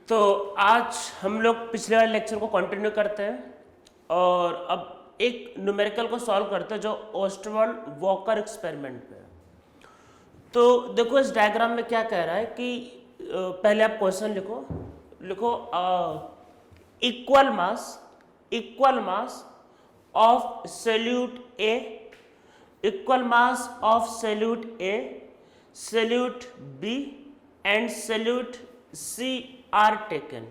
तो आज हम लोग पिछले वाले लेक्चर को कंटिन्यू करते हैं और अब एक न्यूमेरिकल को सॉल्व करते हैं जो ओस्टवाल्ड वॉकर एक्सपेरिमेंट पे है। तो देखो इस डायग्राम में क्या कह रहा है कि पहले आप क्वेश्चन लिखो equal mass of solute A, equal mass of solute A, solute B and solute C are taken.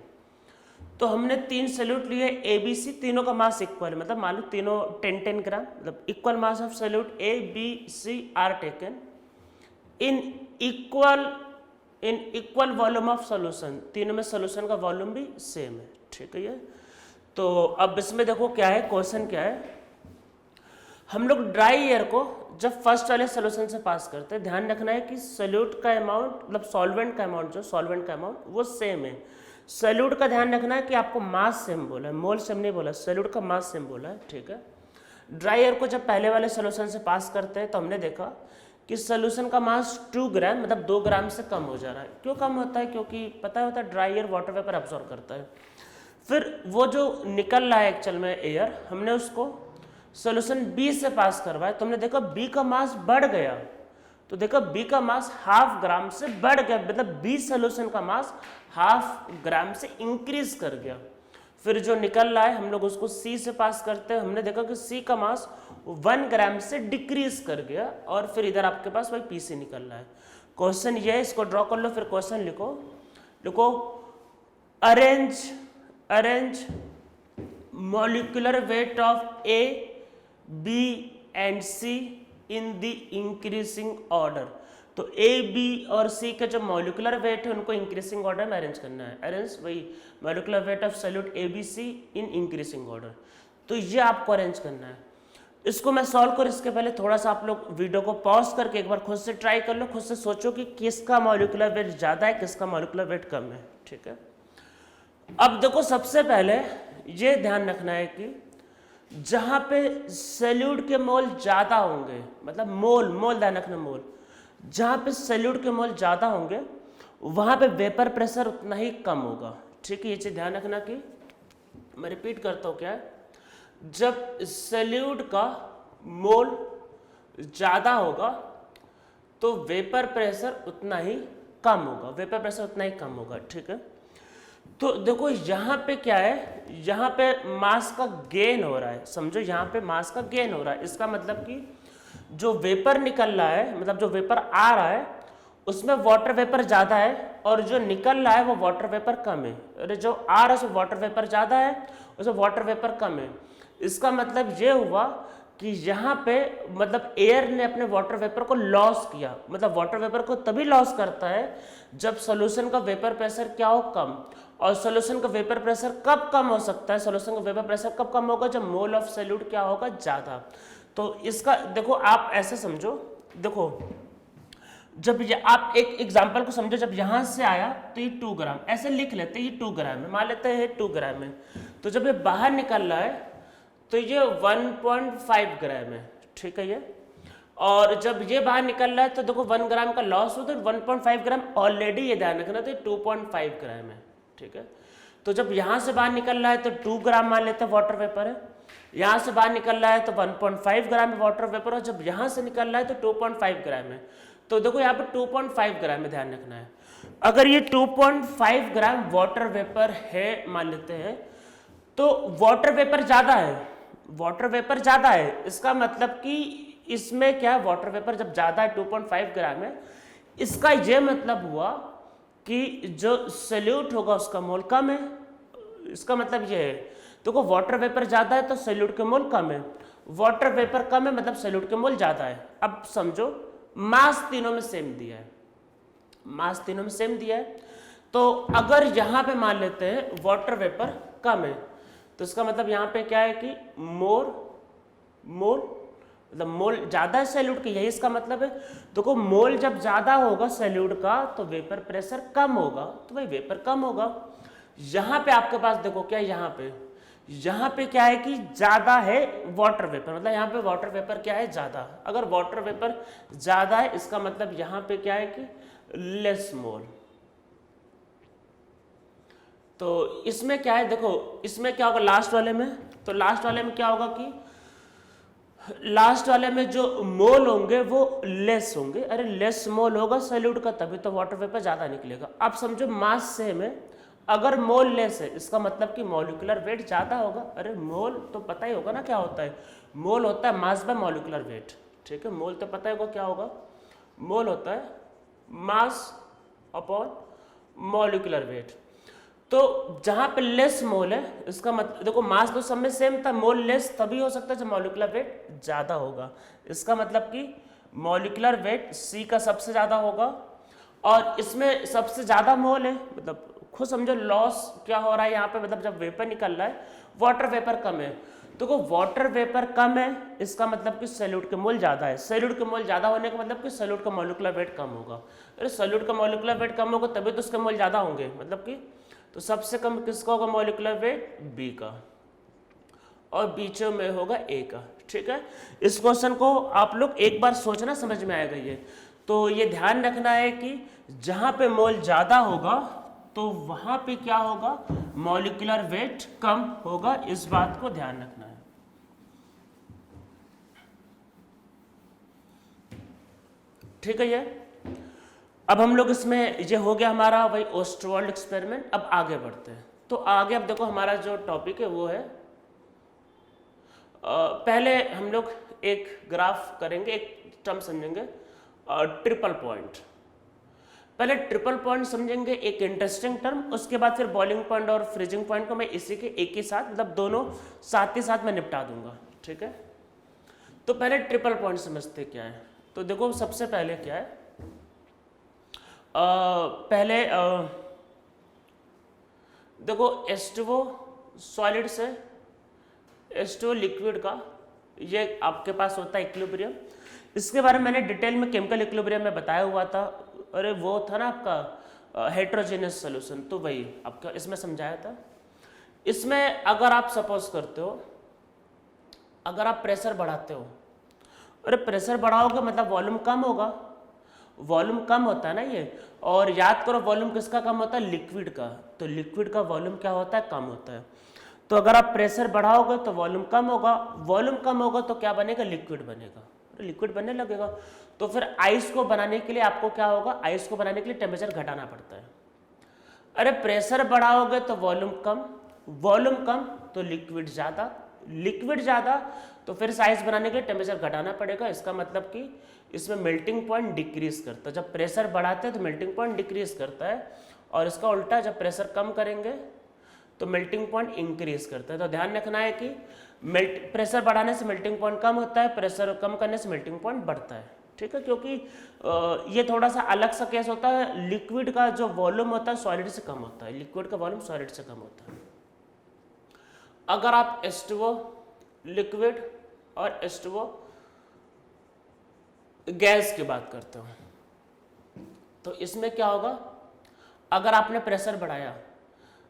तो हमने तीन सैल्यूट लिए ए बी सी, तीनों का मास इक्वल है, मतलब मान लो तीनों 10-10 ग्राम, मतलब equal mass of solute A B C are taken in equal volume of solution. तीनों में सोल्यूशन का वॉल्यूम भी सेम है, ठीक है ये। तो अब इसमें देखो क्या है, क्वेश्चन क्या है। हम लोग ड्राई एयर को जब फर्स्ट वाले सोल्यूशन से पास करते हैं, ध्यान रखना है कि सॉल्यूट का अमाउंट मतलब सॉल्वेंट का अमाउंट वो सेम है। सॉल्यूट का ध्यान रखना है कि आपको मास सेम बोला है, मोल सेम नहीं बोला, सॉल्यूट का मास सेम बोला है, ठीक है। ड्राई एयर को जब पहले वाले सोल्यूशन से पास करते हैं तो हमने देखा कि सोल्यूशन का मास 2 ग्राम मतलब 2 ग्राम से कम हो जा रहा है। क्यों कम होता है? क्योंकि पता होता है dry air water vapour absorb करता है। फिर वो जो निकल रहा है एक्चुअल में एयर, हमने उसको सोल्यूशन बी से पास करवाया, तुमने देखा बी का मास बढ़ गया। तो देखो बी का मास हाफ ग्राम से बढ़ गया, मतलब बी सोल्यूशन का मास हाफ ग्राम से इंक्रीज कर गया। फिर जो निकल रहा है हम लोग उसको सी से पास करते हैं, हमने देखा कि सी का मास 1 ग्राम से डिक्रीज कर गया और फिर इधर आपके पास वही पी से निकल रहा है। क्वेश्चन ये है, इसको ड्रॉ कर लो, फिर क्वेश्चन लिखो arrange molecular weight of A, B and C in the increasing order। तो A, B और C के जो मॉलिकुलर वेट है उनको इंक्रीजिंग ऑर्डर में अरेंज करना है। अरेंज वही molecular weight of solute A, B, C in increasing order. तो ये आपको अरेंज करना है। इसको मैं सॉल्व कर इसके पहले थोड़ा सा आप लोग वीडियो को पॉज करके एक बार खुद से ट्राई कर लो, खुद से सोचो कि किसका मॉलिकुलर वेट ज़्यादा है, किसका मॉलिकुलर वेट कम है, ठीक है। अब देखो सबसे पहले ये ध्यान रखना है कि जहां पे सैल्यूट के मोल ज्यादा होंगे, मतलब मोल ध्यान रखना, मोल जहां पे सैल्यूट के मोल ज्यादा होंगे वहां पे वेपर प्रेशर उतना ही कम होगा, ठीक है। ये चीज ध्यान रखना कि मैं रिपीट करता हूं क्या है, जब सैल्यूट का मोल ज्यादा होगा तो वेपर प्रेशर उतना ही कम होगा, ठीक है। तो देखो यहाँ पे क्या है, यहाँ पे मास का गेन हो रहा है, समझो यहाँ पे मास का गेन हो रहा है। इसका मतलब कि जो वेपर निकल रहा है, मतलब जो वेपर आ रहा है उसमें वाटर वेपर ज़्यादा है और जो निकल रहा है वो वाटर वेपर कम है। अरे जो आ रहा है उसमें वाटर वेपर ज़्यादा है, उसमें वाटर वेपर कम है। इसका मतलब ये हुआ कि यहाँ पे मतलब एयर ने अपने वाटर वेपर को लॉस किया। मतलब वाटर वेपर को तभी लॉस करता है जब सोल्यूशन का वेपर प्रेशर क्या हो, कम। और सोल्यूशन का वेपर प्रेशर कब कम हो सकता है, सोल्यूशन का वेपर प्रेशर कब कम होगा, जब मोल ऑफ सॉल्यूट क्या होगा, ज़्यादा। तो इसका देखो आप ऐसे समझो, देखो जब ये आप एक एग्जांपल को समझो, जब यहाँ से आया तो ये 2 ग्राम ऐसे लिख लेते हैं, ये 2 ग्राम है, मान लेते हैं 2 ग्राम है। तो जब ये बाहर निकल रहा है तो ये 1.5 ग्राम है, ठीक है ये। और जब ये बाहर निकल रहा है तो देखो 1 ग्राम का लॉस हो, तो 1.5 ग्राम ऑलरेडी ये ध्यान रखना, तो 2.5 ग्राम है, ठीक है। तो जब यहाँ से बाहर निकल रहा है तो 2 ग्राम मान लेते हैं वाटर वेपर है, यहाँ से बाहर निकल रहा है तो 1.5 ग्राम है वाटर वेपर, और जब यहाँ से निकल रहा है तो 2.5 ग्राम है। तो देखो यहाँ पर 2.5 ग्राम में ध्यान रखना है। अगर ये 2.5 ग्राम वाटर वेपर है मान लेते हैं, तो वाटर वेपर ज़्यादा है, इसका मतलब कि इसमें क्या है, वाटर वेपर जब ज़्यादा है 2.5 ग्राम है, इसका यह मतलब हुआ कि जो सॉल्यूट होगा उसका मोल कम है। इसका मतलब ये है, देखो वाटर वेपर ज़्यादा है तो सॉल्यूट के मोल कम है, वाटर वेपर कम है मतलब सॉल्यूट के मोल ज़्यादा है। अब समझो मास तीनों में सेम दिया है, तो अगर यहाँ पे मान लेते हैं वाटर वेपर कम है तो इसका मतलब यहाँ पे क्या है कि मतलब मोल ज्यादा है सॉल्यूट की, यही इसका मतलब है। देखो मोल जब ज्यादा होगा सॉल्यूट का तो वेपर प्रेशर कम होगा, तो भाई वेपर कम होगा। यहाँ पे आपके पास देखो क्या, यहाँ पे क्या है कि ज्यादा है वाटर वेपर, मतलब यहाँ पे वाटर वेपर क्या है, ज्यादा। अगर वाटर वेपर ज्यादा है इसका मतलब यहाँ पे क्या है कि लेस मोल। तो इसमें क्या है, देखो इसमें क्या होगा लास्ट वाले में, तो लास्ट वाले में क्या होगा कि लास्ट वाले में जो मोल होंगे वो लेस होंगे। अरे लेस मोल होगा सॉल्यूट का तभी तो वाटर वेपर ज्यादा निकलेगा। आप समझो मास सेम है, अगर मोल लेस है इसका मतलब कि मॉलिक्यूलर वेट ज्यादा होगा। अरे मोल तो पता ही होगा ना क्या होता है, मोल होता है मास बाय मॉलिक्यूलर वेट, ठीक है। मोल तो पता होगा क्या होगा, मोल होता है मास अपॉन मॉलिक्यूलर वेट। तो जहां पे लेस मोल है इसका मतलब देखो मास तो सब में सेम था, मोल लेस तभी हो सकता है जब मॉलिक्यूलर वेट ज्यादा होगा। इसका मतलब कि मॉलिक्यूलर वेट सी का सबसे ज्यादा होगा और इसमें सबसे ज्यादा मोल है, मतलब खुद समझो लॉस क्या हो रहा है यहाँ पे, मतलब जब वेपर निकल रहा है वाटर वेपर कम है, तो वाटर वेपर कम है इसका मतलब कि सॉल्यूट के मोल ज्यादा है। सॉल्यूट के मोल ज्यादा होने का मतलब कि सॉल्यूट का मॉलिक्यूलर वेट कम होगा। अरे सॉल्यूट का मॉलिक्यूलर वेट कम होगा तभी तो उसके मोल ज्यादा होंगे, मतलब कि तो सबसे कम किसका होगा मॉलिक्यूलर वेट, बी का, और बीचों में होगा ए का, ठीक है। इस क्वेश्चन को आप लोग एक बार सोचना, समझ में आएगा ये। तो ये ध्यान रखना है कि जहां पे मोल ज्यादा होगा तो वहां पे क्या होगा, मॉलिक्यूलर वेट कम होगा, इस बात को ध्यान रखना है। ठीक है ये। अब हम लोग इसमें ये हो गया हमारा वही ओस्टवाल्ड एक्सपेरिमेंट। अब आगे बढ़ते हैं। तो आगे अब देखो हमारा जो टॉपिक है वो है पहले हम लोग एक ग्राफ करेंगे, एक टर्म समझेंगे ट्रिपल पॉइंट। पहले ट्रिपल पॉइंट समझेंगे, एक इंटरेस्टिंग टर्म, उसके बाद फिर बॉइलिंग पॉइंट और फ्रीजिंग पॉइंट को मैं इसी के एक ही साथ, मतलब दोनों साथ ही साथ मैं निपटा दूंगा, ठीक है। तो पहले ट्रिपल पॉइंट समझते क्या है। तो देखो सबसे पहले क्या है, पहले देखो H2O सॉलिड से H2O लिक्विड का ये आपके पास होता है इक्विलिब्रियम। इसके बारे में मैंने डिटेल में केमिकल इक्विलिब्रियम में बताया हुआ था। अरे वो था ना आपका हेट्रोजेनियस सॉल्यूशन, तो वही आपका इसमें समझाया था। इसमें अगर आप सपोज करते हो, अगर आप प्रेशर बढ़ाते हो, अरे प्रेशर बढ़ाओगे मतलब वॉल्यूम कम होगा, वॉल्यूम कम होता है ना ये। और याद करो वॉल्यूम किसका कम होता है, लिक्विड का। तो लिक्विड का वॉल्यूम क्या होता है, कम होता है। तो अगर आप प्रेशर बढ़ाओगे तो वॉल्यूम कम होगा, वॉल्यूम कम होगा तो क्या बनेगा, लिक्विड बनेगा, लिक्विड बनने लगेगा। तो फिर आइस को बनाने के लिए आपको क्या होगा, आइस को बनाने के लिए टेम्परेचर घटाना पड़ता है। अरे प्रेशर बढ़ाओगे तो वॉल्यूम कम, वॉल्यूम कम तो लिक्विड ज्यादा, लिक्विड ज्यादा तो फिर आइस बनाने के लिए टेम्परेचर घटाना पड़ेगा। इसका मतलब कि इसमें मेल्टिंग पॉइंट डिक्रीज करता है। जब प्रेशर बढ़ाते हैं तो मेल्टिंग पॉइंट डिक्रीज करता है, और इसका उल्टा जब प्रेशर कम करेंगे तो मेल्टिंग पॉइंट इंक्रीज करता है। तो ध्यान रखना है कि प्रेशर बढ़ाने से मेल्टिंग पॉइंट कम होता है, प्रेशर कम करने से मेल्टिंग पॉइंट बढ़ता है, ठीक है। क्योंकि ये थोड़ा सा अलग सा केस होता है, लिक्विड का जो वॉल्यूम होता है सॉलिड से कम होता है, लिक्विड का वॉल्यूम सॉलिड से कम होता है। अगर आप H2O लिक्विड और H2O गैस की बात करते हो तो इसमें क्या होगा, अगर आपने प्रेशर बढ़ाया,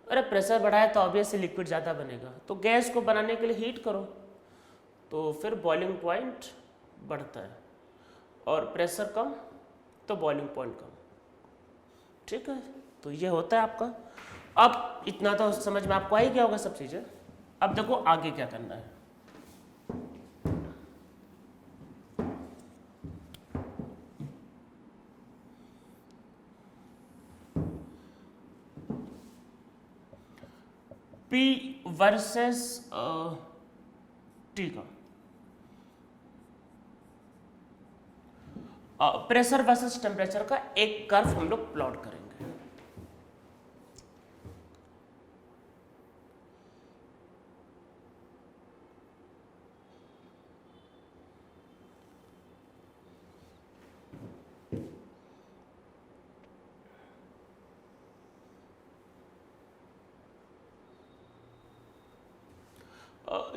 अरे प्रेशर बढ़ाया तो ऑब्वियसली लिक्विड ज़्यादा बनेगा। तो गैस को बनाने के लिए हीट करो तो फिर बॉइलिंग पॉइंट बढ़ता है, और प्रेशर कम तो बॉइलिंग पॉइंट कम, ठीक है। तो ये होता है आपका। अब इतना तो समझ में आपको आ ही गया होगा सब चीज़ें। अब देखो आगे क्या करना है। P वर्सेस T का प्रेशर वर्सेस टेम्परेचर का एक कर्व हम लोग प्लॉट करेंगे।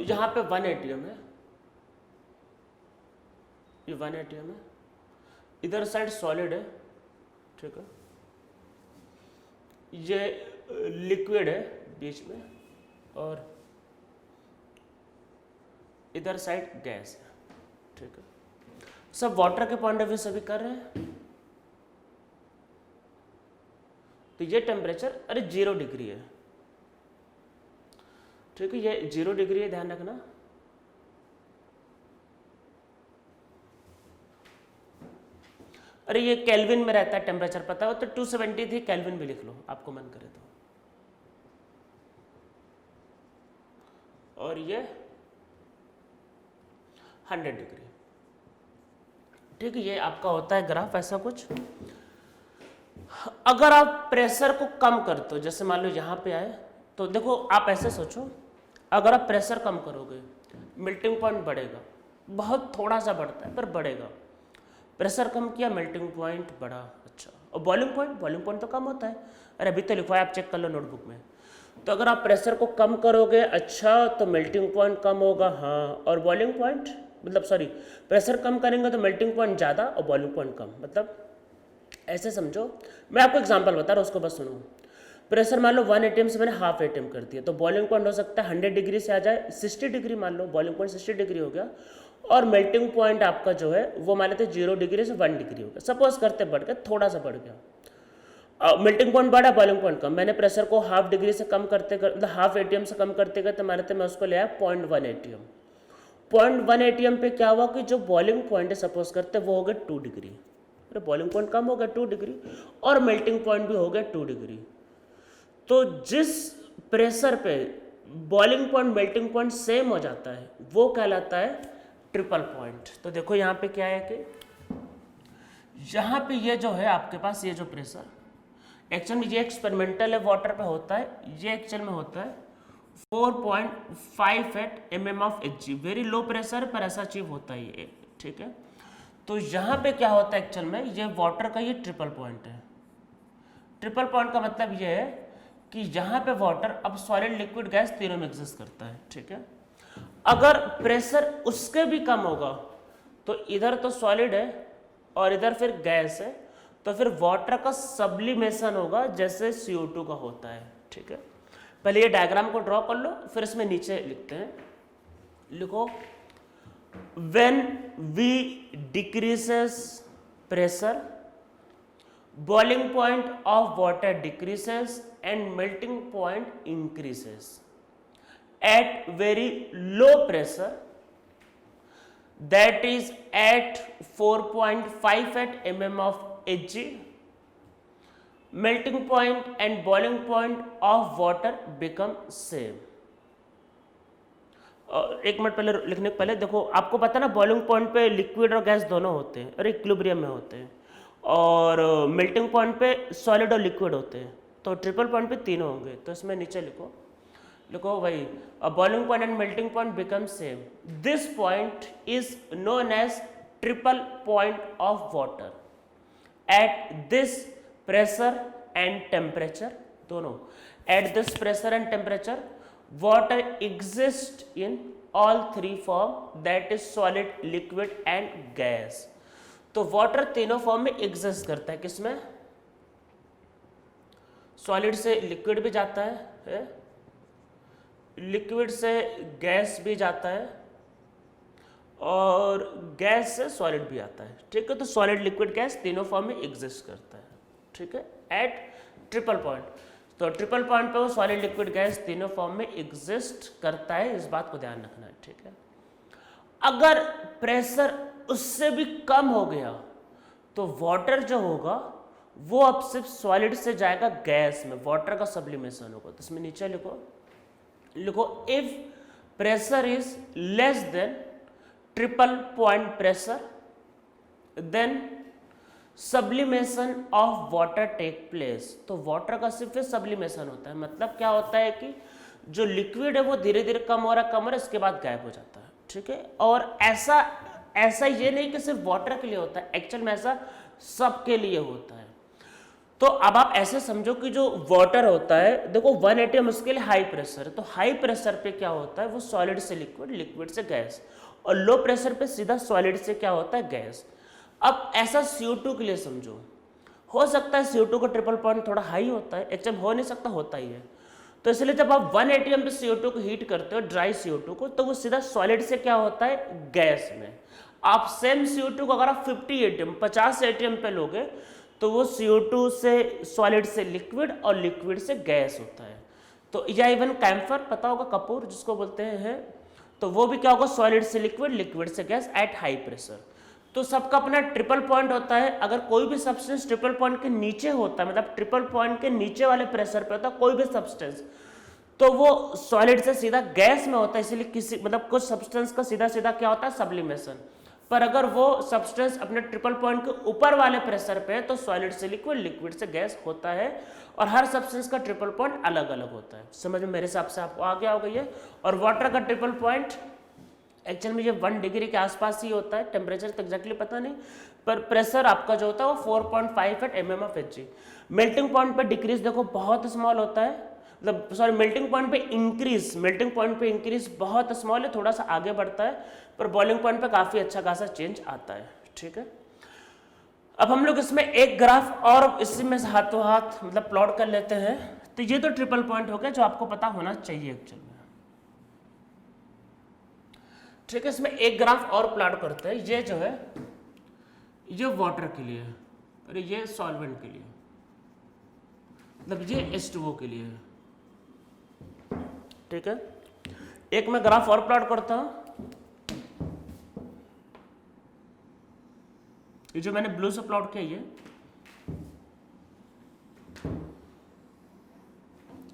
यहाँ पे 1 ATM है, ये 1 ATM है, इधर साइड सॉलिड है, ठीक है, ये लिक्विड है बीच में, और इधर साइड गैस है, ठीक है। सब वाटर के पॉइंट ऑफ व्यू से भी कर रहे हैं। तो ये टेम्परेचर अरे 0 डिग्री है, ठीक है, ये 0 डिग्री है, ध्यान रखना। अरे ये केल्विन में रहता है टेम्परेचर, पता हो तो 270 थी, केल्विन भी लिख लो आपको मन करे तो। और ये 100 डिग्री। ठीक है, ये आपका होता है ग्राफ ऐसा कुछ। अगर आप प्रेशर को कम करते हो, जैसे मान लो यहाँ पे आए, तो देखो आप ऐसे सोचो, अगर आप प्रेशर कम करोगे मेल्टिंग पॉइंट बढ़ेगा, बहुत थोड़ा सा बढ़ता है पर बढ़ेगा। प्रेशर कम किया, मेल्टिंग पॉइंट बढ़ा। अच्छा, और बॉइलिंग पॉइंट तो कम होता है। अरे अभी तो लिखवाया, आप चेक कर लो नोटबुक में। तो अगर आप प्रेशर को कम करोगे, अच्छा, तो मेल्टिंग पॉइंट कम होगा, हाँ, और बॉइलिंग पॉइंट मतलब सॉरी, प्रेशर कम करेंगे तो मेल्टिंग पॉइंट ज़्यादा और बॉइलिंग पॉइंट कम। मतलब ऐसे समझो, मैं आपको एग्जांपल बता रहा हूँ, उसको बस सुनो। प्रेशर मान लो 1 atm से मैंने हाफ atm कर दिया, तो बॉइलिंग पॉइंट हो सकता है 100 डिग्री से आ जाए 60 डिग्री, मान लो बॉइलिंग पॉइंट 60 डिग्री हो गया, और मेल्टिंग पॉइंट आपका जो है वो मान लेते 0 डिग्री से 1 डिग्री हो गया। सपोज करते बढ़ गया, थोड़ा सा बढ़ गया, मेल्टिंग पॉइंट बढ़ा, बॉइलिंग पॉइंट कम। मैंने प्रेशर को हाफ डिग्री से कम करते मतलब हाफ atm से कम करते करते मान लेते मैं उसको ले आया 0.1 atm। 0.1 atm पे क्या हुआ कि जो बॉइलिंग पॉइंट है सपोज करते वो हो गया 2 डिग्री, अरे बॉइलिंग पॉइंट कम हो गया 2 डिग्री, और मेल्टिंग पॉइंट भी हो गया 2 डिग्री। तो जिस प्रेशर पे boiling point melting point same हो जाता है वो कहलाता है ट्रिपल पॉइंट। तो देखो यहाँ पे क्या है कि यहाँ पे ये जो है आपके पास ये जो प्रेशर, एक्चुअल में ये एक्सपेरिमेंटल है, वाटर पे होता है, ये एक्चुअल में होता है 4.58 mm of Hg, very low pressure पर ऐसा अचीव होता है ये। ठीक है, तो यहाँ पे क्या होता है एक्चुअल में, ये वाटर का ये ट्रिपल पॉइंट है। ट्रिपल पॉइंट का मतलब ये है कि यहाँ पे वाटर अब सॉलिड लिक्विड गैस तीनों में एग्जिस्ट करता है। ठीक है, अगर प्रेशर उसके भी कम होगा तो इधर तो सॉलिड है और इधर फिर गैस है, तो फिर वाटर का सब्लिमेशन होगा जैसे CO2 का होता है। ठीक है, पहले ये डायग्राम को ड्रॉ कर लो, फिर इसमें नीचे लिखते हैं। लिखो, when we decreases pressure, boiling point of water decreases and melting point increases. At very low pressure, that is at 4.58 mm of Hg, melting point and boiling point of water become same. एक minute पहले लिखने के पहले देखो, आपको पता ना boiling point पे लिक्विड और गैस दोनों होते हैं और इक्विलिब्रियम में होते हैं, और मेल्टिंग पॉइंट पे सॉलिड और लिक्विड होते हैं, तो ट्रिपल पॉइंट पे तीनों होंगे। तो इसमें नीचे लिखो, लिखो भाई, boiling point and melting point become same, this point is known as triple point of water at this pressure and temperature, दोनों at this pressure and temperature water exists in all three form, that is solid, liquid and gas. तो water तीनों form में exist करता है। किसमें? Solid से liquid भी जाता है, लिक्विड से गैस भी जाता है, और गैस से सॉलिड भी आता है। ठीक है, तो सॉलिड लिक्विड गैस तीनों फॉर्म में एग्जिस्ट करता है। ठीक है, एट ट्रिपल पॉइंट, तो ट्रिपल पॉइंट पे वो सॉलिड लिक्विड गैस तीनों फॉर्म में एग्जिस्ट करता है, इस बात को ध्यान रखना है। ठीक है, अगर प्रेशर उससे भी कम हो गया तो वाटर जो होगा वो अब सिर्फ सॉलिड से जाएगा गैस में, वाटर का सब्लिमेशन होगा। तो इसमें नीचे लिखो, लिखो if pressure is less than triple point pressure then sublimation of water take place. तो वाटर का सिर्फ सब्लिमेशन होता है, मतलब क्या होता है कि जो लिक्विड है वो धीरे धीरे कम हो रहा है, इसके बाद गायब हो जाता है। ठीक है, और ऐसा ये नहीं कि सिर्फ वाटर के लिए होता है, एक्चुअल में ऐसा सबके लिए होता है। तो अब आप ऐसे समझो कि जो वाटर होता है, देखो 1 atm उसके लिए हाई प्रेशर है, तो हाई प्रेशर पे क्या होता है, वो सॉलिड से लिक्विड, लिक्विड से गैस, और लो प्रेशर पे सीधा सॉलिड से क्या होता है, गैस। अब ऐसा CO2 के लिए समझो, हो सकता है CO2 का ट्रिपल पॉइंट थोड़ा हाई होता है, एक्चुअली हो नहीं सकता, होता ही है। तो इसलिए जब आप 1 atm पे CO2 को हीट करते हो, ड्राई CO2 को, तो वो सीधा सॉलिड से क्या होता है, गैस में। आप सेम CO2 को अगर आप 50 atm पे लोगे तो वो CO2 से सॉलिड से लिक्विड और लिक्विड से गैस होता है। तो या इवन कैम्फर पता होगा, कपूर जिसको बोलते हैं, तो वो भी क्या होगा, सॉलिड से लिक्विड, लिक्विड से गैस एट हाई प्रेशर। तो सबका अपना ट्रिपल पॉइंट होता है। अगर कोई भी सब्सटेंस ट्रिपल पॉइंट के नीचे होता है, मतलब ट्रिपल पॉइंट के नीचे वाले प्रेशर पे होता है कोई भी सब्सटेंस, तो वो सॉलिड से सीधा गैस में होता है। इसलिए किसी मतलब कुछ सब्सटेंस का सीधा सीधा क्या होता है, सब्लिमेशन। पर अगर वो सब्सटेंस अपने ट्रिपल पॉइंट के ऊपर वाले प्रेशर पे है तो सॉलिड से लिक्विड, लिक्विड से गैस होता है। और हर सब्सटेंस का ट्रिपल पॉइंट अलग अलग होता है। समझ में मेरे हिसाब से आपको आ गया होगा ये। और वाटर का ट्रिपल पॉइंट एक्चुअल में ये 1 डिग्री के आसपास ही होता है। टेम्परेचर तो एग्जैक्टली पता नहीं, पर प्रेशर आपका जो होता है वो 4.5 एट mm/Hg। मेल्टिंग पॉइंट पे डिक्रीज देखो बहुत स्मॉल होता है, मतलब सॉरी मेल्टिंग पॉइंट पे इंक्रीज, मेल्टिंग पॉइंट पे इंक्रीज बहुत स्मॉल है, थोड़ा सा आगे बढ़ता है, पर बॉइलिंग पॉइंट पे काफी अच्छा खासा चेंज आता है। ठीक है, अब हम लोग इसमें एक ग्राफ और इसी में हाथों हाथ मतलब प्लॉट कर लेते हैं। तो ये तो ट्रिपल पॉइंट हो गया जो आपको पता होना चाहिए एक्चुअल में। ठीक है, इसमें एक ग्राफ और प्लॉट करते हैं। ये जो है ये वाटर के लिए है और ये सॉल्वेंट के लिए, मतलब ये H2O के लिए है। ठीक है, एक मैं ग्राफ और प्लॉट करता हूं। ये जो मैंने ब्लू से प्लॉट किया,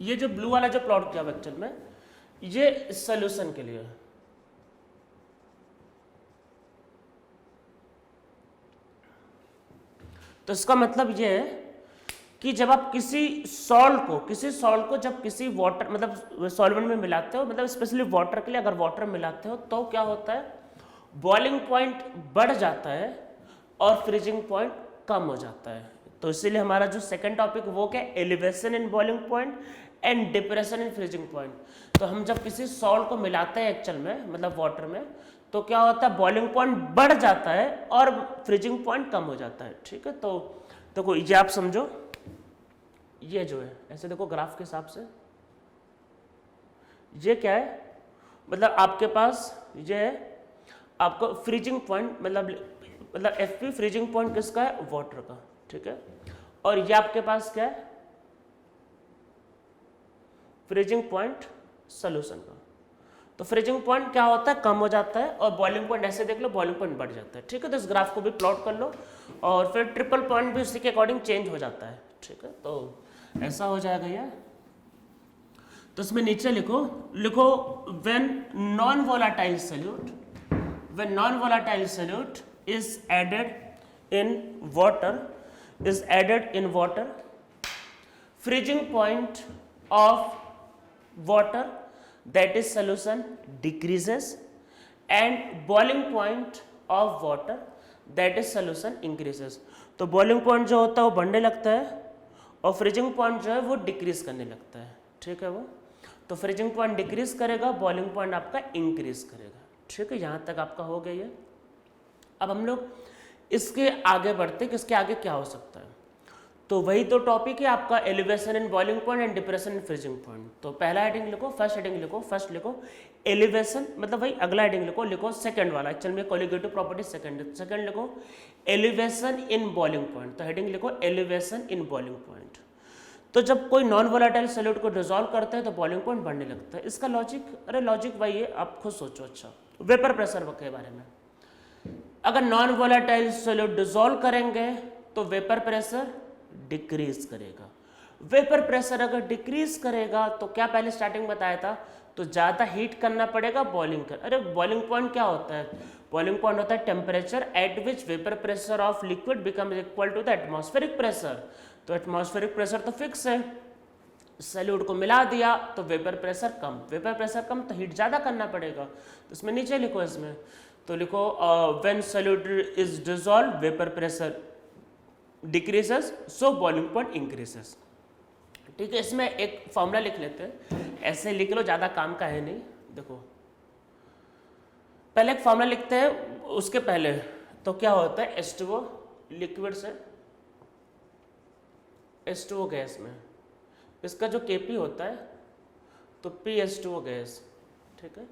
ये जो ब्लू वाला जो प्लॉट किया एक्चुअल में ये सॉल्यूशन के लिए है। तो इसका मतलब ये है कि जब आप किसी सॉल्ट को जब किसी वाटर मतलब सॉल्वेंट में मिलाते हो, मतलब स्पेशली वाटर के लिए अगर वाटर मिलाते हो तो क्या होता है, बॉइलिंग पॉइंट बढ़ जाता है और फ्रीजिंग पॉइंट कम हो जाता है। तो इसीलिए हमारा जो सेकंड टॉपिक वो क्या, elevation in boiling point and depression in freezing point. तो हम जब किसी सॉल्ट को मिलाते हैं एक्चुअल में मतलब वाटर में, तो क्या होता है, बॉइलिंग पॉइंट बढ़ जाता है और फ्रीजिंग पॉइंट कम हो जाता है। ठीक है, तो देखो ये आप समझो, ये जो है ऐसे देखो ग्राफ के हिसाब से, ये क्या है, मतलब आपके पास ये है आपको फ्रीजिंग पॉइंट, मतलब एफपी फ्रीजिंग पॉइंट किसका है, वाटर का। ठीक है, और ये आपके पास क्या है, फ्रीजिंग पॉइंट सॉल्यूशन का। तो फ्रीजिंग पॉइंट क्या होता है, कम हो जाता है, और बॉइलिंग पॉइंट ऐसे देख लो बॉइलिंग पॉइंट बढ़ जाता है। ठीक है, तो इस ग्राफ को भी प्लॉट कर लो और फिर ट्रिपल पॉइंट भी उसी के अकॉर्डिंग चेंज हो जाता है। ठीक है, तो ऐसा हो जाएगा ये। तो इसमें नीचे लिखो when non volatile solute is added in water, freezing point of water, that is solution, decreases and boiling point of water, that is solution, increases। तो boiling point जो होता है वो बढ़ने लगता है और फ्रीजिंग पॉइंट जो है वो डिक्रीज करने लगता है। ठीक है, वो तो फ्रीजिंग पॉइंट डिक्रीज करेगा, बॉइलिंग पॉइंट आपका इंक्रीज करेगा। ठीक है, यहाँ तक आपका हो गया ये। अब हम लोग इसके आगे बढ़ते कि इसके आगे क्या हो सकता है। तो वही तो टॉपिक है आपका, elevation in boiling point and depression in freezing point. तो पहला हेडिंग लिखो, फर्स्ट लिखो एलिवेशन, मतलब वही अगला हेडिंग लिखो सेकंड वाला, एक्चुअल में कोलिगेटिव प्रॉपर्टी सेकंड लिखो एलिवेशन इन बॉइलिंग पॉइंट। तो हेडिंग लिखो एलिवेशन इन बॉइलिंग पॉइंट। तो जब कोई नॉन वोलेटाइल सॉल्यूट को डिसॉल्व करते हैं तो बॉइलिंग पॉइंट बढ़ने लगता है। इसका लॉजिक, अरे लॉजिक वही है, आप खुद सोचो। अच्छा, वेपर प्रेशर के बारे में, अगर नॉन वोलेटाइल सॉल्यूट डिसॉल्व करेंगे तो वेपर प्रेशर डिक्रीज करेगा। वेपर प्रेशर अगर डिक्रीज करेगा तो क्या पहले स्टार्टिंग बताया था, तो ज्यादा हीट करना पड़ेगा बॉइलिंग कर। अरे बॉइलिंग पॉइंट क्या होता है, बॉइलिंग पॉइंट होता है temperature at which vapour pressure of liquid becomes equal to the atmospheric pressure. तो एटमॉस्फेरिक प्रेशर तो फिक्स है, सॉल्यूट को मिला दिया तो वेपर प्रेशर कम तो हीट ज्यादा करना पड़ेगा। तो इसमें नीचे लिखो, इसमें तो लिखो when solute is dissolve vapour pressure decreases so boiling point increases. ठीक है, इसमें एक फॉर्मूला लिख लेते हैं, ऐसे लिख लो, ज्यादा काम का है नहीं। देखो पहले एक फॉर्मूला लिखते हैं, उसके पहले तो क्या होता है, H2O लिक्विड से H2O गैस में, इसका जो Kp होता है तो PH2O गैस। ठीक है,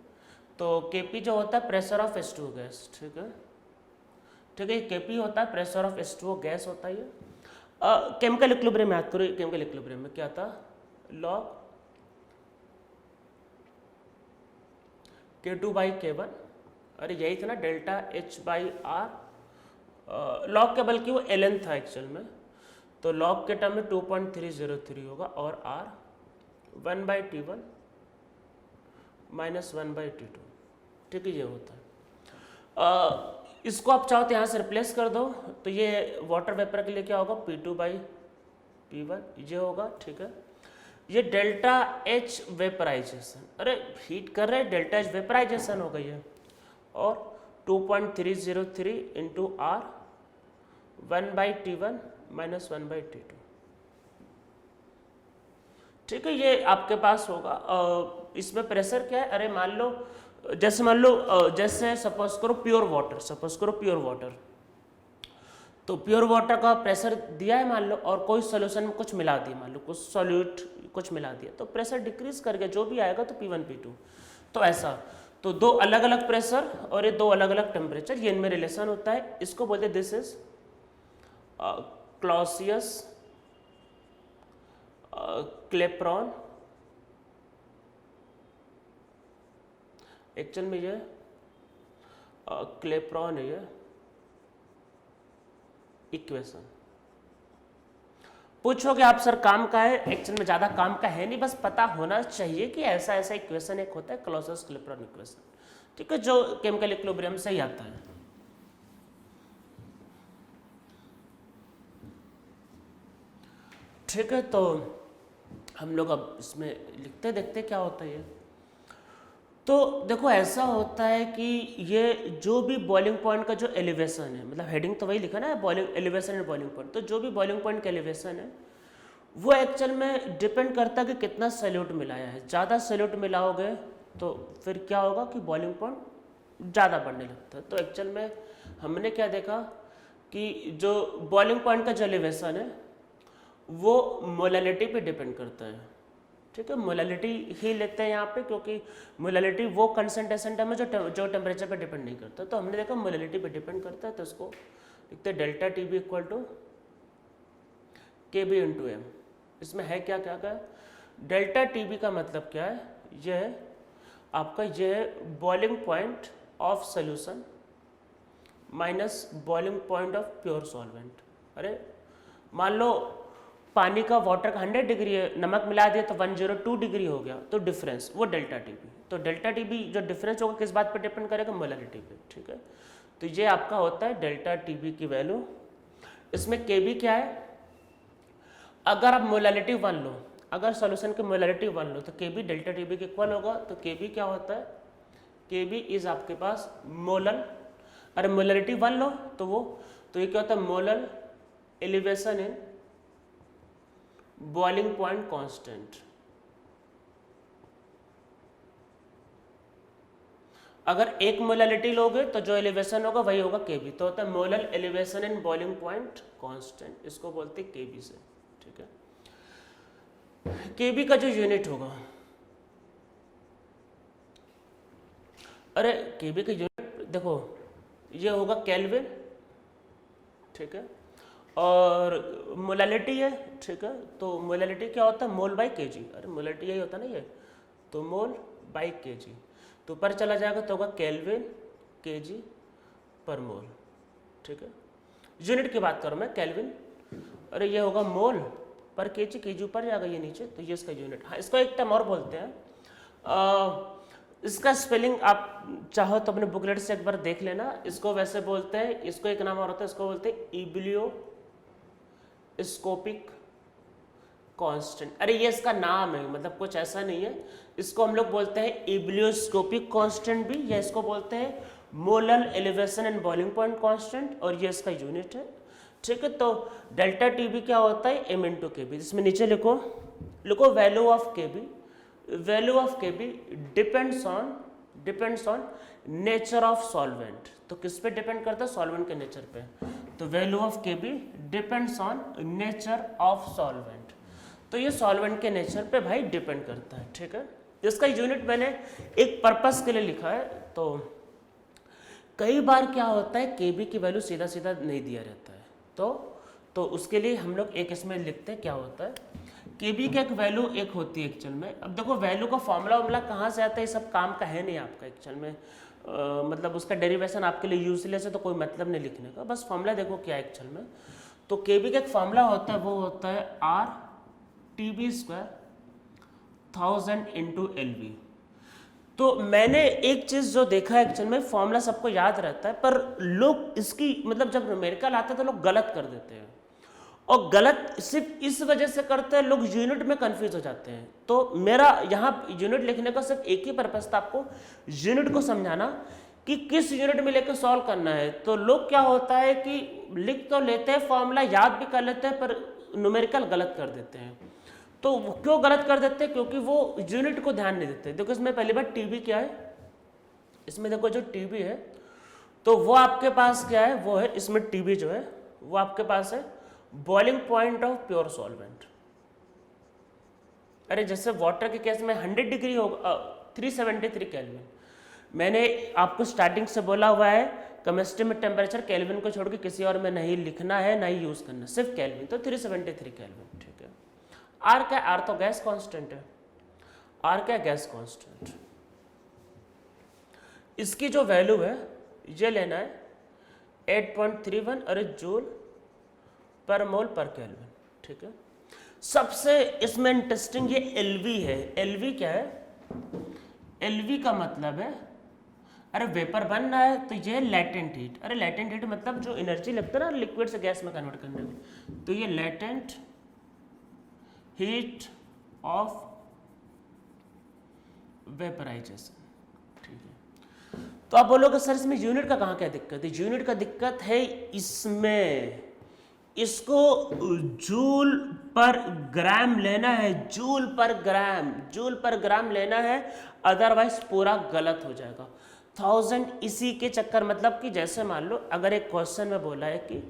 तो Kp जो होता है प्रेशर ऑफ H2O गैस। ठीक है, Kp होता है प्रेशर ऑफ H2O गैस होता है ये। केमिकल इक्विलिब्रियम याद करो, केमिकल इक्विलिब्रियम में क्या था, लॉग K2/K1, अरे यही था ना डेल्टा H/R, लॉग के बल्कि वो ln था एक्चुअल में, तो लॉग के टर्म में 2.303 होगा और R 1/T1 माइनस 1/T2, ठीक है, ये होता है। इसको आप चाहो तो यहाँ से रिप्लेस कर दो, तो ये वाटर वेपर के लिए क्या होगा P2/P1 ये होगा, ठीक है। ये डेल्टा H वेपराइजेशन, अरे हीट कर रहे हैं, डेल्टा H वेपराइजेशन हो गई है, और 2.303 into R 1/T1 minus 1/T2, ठीक है, ये आपके पास होगा। इसमें प्रेशर क्या है, अरे मान लो जैसे सपोज करो प्योर वाटर, तो प्योर वाटर का प्रेशर दिया है मान लो, और कोई सोल्यूशन में कुछ मिला दिया, मान लो कुछ सॉल्यूट कुछ मिला दिया, तो प्रेशर डिक्रीज करके जो भी आएगा तो P1 P2, तो ऐसा, तो दो अलग अलग प्रेशर और ये दो अलग अलग टेम्परेचर, ये इनमें रिलेशन होता है, इसको बोलते हैं this is Clausius Clapeyron, actual में ये क्लेप्रॉन है, ये इक्वेशन। पूछोगे आप सर काम का है, एक्चुअल में ज्यादा काम का है नहीं, बस पता होना चाहिए कि ऐसा ऐसा इक्वेशन एक होता है क्लॉसियस क्लेप्रॉन इक्वेशन, ठीक है, जो केमिकल इक्विलिब्रियम से ही आता है। ठीक है, तो हम लोग अब इसमें लिखते देखते क्या होता है ये। तो देखो ऐसा होता है कि ये जो भी बॉइलिंग पॉइंट का जो एलिवेशन है, मतलब हेडिंग तो वही लिखा ना, boiling elevation and boiling point, तो जो भी बॉइलिंग पॉइंट का एलिवेशन है वो एक्चुअल में डिपेंड करता है कि कितना सैल्यूट मिलाया है। ज़्यादा सैल्यूट मिलाओगे तो फिर क्या होगा कि बॉइलिंग पॉइंट ज़्यादा बढ़ने लगता है। तो एक्चुअल में हमने क्या देखा कि जो बॉइलिंग पॉइंट का जो एलिवेशन है वो मोलैलिटी पे डिपेंड करता है, ठीक है, मोलैलिटी ही लेते हैं यहाँ पे, क्योंकि मोलैलिटी वो कंसंट्रेशन टर्म है जो टेम्परेचर पे डिपेंड नहीं करता। तो हमने देखा मोलैलिटी पे डिपेंड करता है, तो इसको लिखते हैं delta TB equal to KB into M। इसमें है क्या क्या क्या, डेल्टा TB का मतलब क्या है, यह है आपका, यह है boiling point of solution minus boiling point of pure solvent. अरे मान लो पानी का वाटर का 100 डिग्री है, नमक मिला दिया तो 102 डिग्री हो गया, तो डिफरेंस वो डेल्टा TB। तो डेल्टा TB जो डिफरेंस होगा किस बात पर डिपेंड करेगा, मोलैलिटी पे, ठीक है। तो ये आपका होता है डेल्टा TB की वैल्यू। इसमें KB क्या है, अगर आप मोलैलिटी 1 लो, अगर सॉल्यूशन की मोलैलिटी 1 लो तो KB डेल्टा TB के इक्वल होगा। तो KB क्या होता है, KB इज आपके पास मोलल, अरे मोलैलिटी 1 लो तो वो, तो ये क्या होता है molal elevation in boiling point constant. अगर एक मोलैलिटी लोगे तो जो एलिवेशन होगा वही होगा KB, तो होता है molal elevation in boiling point constant, इसको बोलते हैं KB से, ठीक है। KB का जो यूनिट होगा, अरे KB का यूनिट देखो ये होगा केल्विन, ठीक है, और मोलैलिटी है, ठीक है, तो मोलैलिटी क्या होता है मोल बाई KG, अरे मोलैलिटी यही होता है ना ये, तो मोल बाई KG, तो ऊपर चला जाएगा तो होगा केल्विन KG पर मोल, ठीक है। यूनिट की बात करूँ मैं केल्विन, अरे ये होगा मोल पर KG ऊपर जाएगा ये नीचे, तो ये इसका यूनिट। हाँ, इसको एक टर्म और बोलते हैं, इसका स्पेलिंग आप चाहो तो अपने बुकलेट से एक बार देख लेना। इसको वैसे बोलते हैं, इसको एक नाम और होता है, इसको बोलते हैं इबिलियो स्कोपिक कांस्टेंट। अरे ये इसका नाम है, मतलब कुछ ऐसा नहीं है। इसको हम लोग बोलते हैं इबिलियोस्कोपिक कांस्टेंट भी, या इसको बोलते हैं molal elevation and boiling point constant, और ये इसका यूनिट है, ठीक है। तो डेल्टा TB क्या होता है M इंटू KB। इसमें नीचे लिखो value of KB, value of KB depends on nature of solvent. तो किस पे डिपेंड करता है, सॉल्वेंट के नेचर पे। तो value of KB depends on nature of solvent, तो ये सॉल्वेंट के नेचर पे भाई डिपेंड करता है, ठीक है। इसका यूनिट मैंने एक पर्पस के लिए लिखा है। तो कई बार क्या होता है KB की वैल्यू सीधा सीधा नहीं दिया रहता है, तो उसके लिए हम लोग एक इसमें लिखते हैं क्या होता है केबी का एक वैल्यू एक होती है एक्चुअल में। अब देखो वैल्यू का फॉर्मूला कहाँ से आता है, ये सब काम का है नहीं आपका एक्चुअल में। मतलब उसका डेरिवेशन आपके लिए यूजलेस है, तो कोई मतलब नहीं लिखने का, बस फॉर्मूला देखो क्या है एक्चुअल में। तो केबी का एक फॉर्मूला होता है, वो होता है R T B square 1000 into L V. तो मैंने एक चीज़ जो देखा है एक्चुअल में, फॉर्मूला सबको याद रहता है, पर लोग इसकी मतलब जब न्यूमेरिकल आता है तो लोग गलत कर देते हैं, और गलत सिर्फ इस वजह से करते हैं, लोग यूनिट में कंफ्यूज हो जाते हैं। तो मेरा यहाँ यूनिट लिखने का सिर्फ एक ही पर्पस था, आपको यूनिट को समझाना कि किस यूनिट में लेकर सॉल्व करना है। तो लोग क्या होता है कि लिख तो लेते हैं, फॉर्मूला याद भी कर लेते हैं, पर न्यूमेरिकल गलत कर देते हैं। तो क्यों गलत कर देते हैं? क्योंकि वो यूनिट को ध्यान नहीं देते। देखो इसमें पहली बात टीबी क्या है, इसमें देखो जो टीबी है तो वो आपके पास क्या है, वो है इसमें टीबी जो है वो आपके पास है boiling point of pure solvent. अरे जैसे वाटर के केस में 100 डिग्री होगा 373 केल्विन। मैंने आपको स्टार्टिंग से बोला हुआ है केमिस्ट्री में टेम्परेचर केल्विन को छोड़ के किसी और में नहीं लिखना है, नहीं यूज करना, सिर्फ केल्विन। तो 373 केल्विन, ठीक है। आर क्या, आर तो गैस कांस्टेंट है। आर क्या, गैस कांस्टेंट। इसकी जो वैल्यू है ये लेना है 8.31 अरे जूल पर मोल पर केल्विन, ठीक है। सबसे इसमें इंटरेस्टिंग ये एलवी है। एलवी क्या है? एलवी का मतलब है, अरे वेपर बन रहा है तो ये लेटेंट हीट। अरे लेटेंट हीट मतलब जो एनर्जी लगता है ना लिक्विड से गैस में कन्वर्ट करने में, तो ये लेटेंट हीट ऑफ वेपराइजेशन, ठीक है। तो आप बोलोगे सर इसमें यूनिट का कहाँ क्या दिक्कत है? यूनिट का दिक्कत है इसमें, इसको जूल पर ग्राम लेना है, जूल पर ग्राम, जूल पर ग्राम लेना है, अदरवाइज पूरा गलत हो जाएगा। 1000 इसी के चक्कर, मतलब कि जैसे मान लो अगर एक क्वेश्चन में बोला है कि